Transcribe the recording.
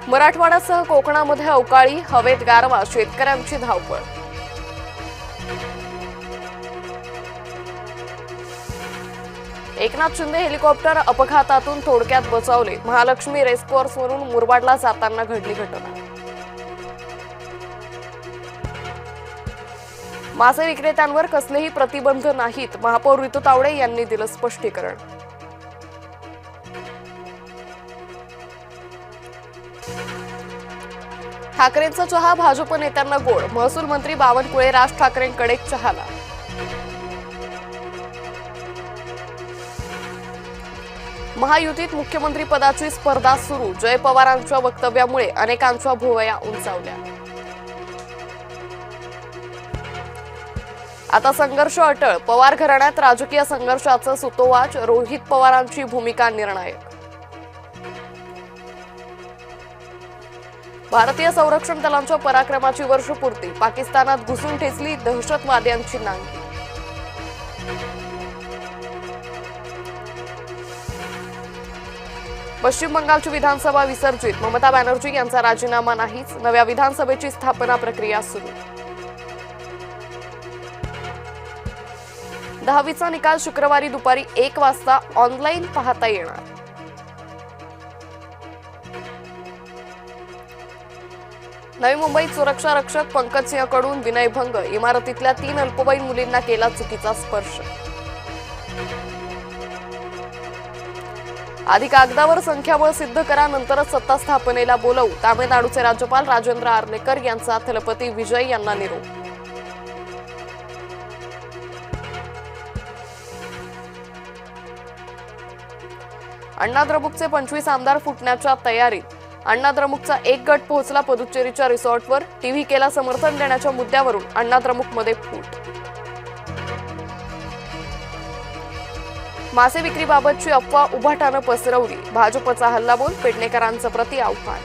मराठवाड्यासह कोकणामध्ये अवकाळी, हवेत गारवा, शेतकऱ्यांची धावपळ. एकनाथ शिंदे हेलिकॉप्टर अपघातातून थोडक्यात बचावले. महालक्ष्मी रेसकोर्सवरून मुरबाडला जाताना घडली घटना. मासे विक्रेत्यांवर कसलेही प्रतिबंध नाहीत. महापौर ऋतू तावडे यांनी दिलं स्पष्टीकरण. ठाकरेंचा चहा भाजप नेत्यांना गोड. महसूल मंत्री बावनकुळे राज ठाकरेंकडे चहाला. महायुतीत मुख्यमंत्री पदाची स्पर्धा सुरू. जय पवारांच्या वक्तव्यामुळे अनेकांच्या भुवया उंचावल्या. आता संघर्ष अटळ. पवार घराण्यात राजकीय संघर्षाचं सुतोवाच. रोहित पवारांची भूमिका निर्णायक. भारतीय संरक्षण दलांच्या पराक्रमाची वर्षपूर्ती. पाकिस्तानात घुसून ठेचली दहशतवाद्यांची नांगी. पश्चिम बंगालची विधानसभा विसर्जित. ममता बॅनर्जी यांचा राजीनामा नाहीच. नव्या विधानसभेची स्थापना प्रक्रिया सुरू. 10वीचा निकाल शुक्रवारी दुपारी 1 वाजता ऑनलाईन पाहता येणार. नवी मुंबईत सुरक्षा रक्षक पंकज सिंहकडून विनयभंग. इमारतीतल्या 3 अल्पवयीन मुलींना केला चुकीचा स्पर्श. आधी कागदावर संख्याबळ सिद्ध करा, नंतरच सत्ता स्थापनेला बोलवू. तामिळनाडूचे राज्यपाल राजेंद्र आर्लेकर यांचा थलपती विजय यांना निरोप. अण्णा द्रमुकचे 25 आमदार फुटण्याच्या तयारीत. अण्णा द्रमुकचा एक गट पोहोचला पुदुच्चेरीच्या रिसॉर्टवर. टीव्ही केला समर्थन देण्याच्या मुद्द्यावरून अण्णा द्रमुकमध्ये फूट. मासे विक्रीबाबतची अफवा उभाटानं पसरवली. भाजपचा हल्लाबोल. पेडणेकरांचं प्रति आव्हान.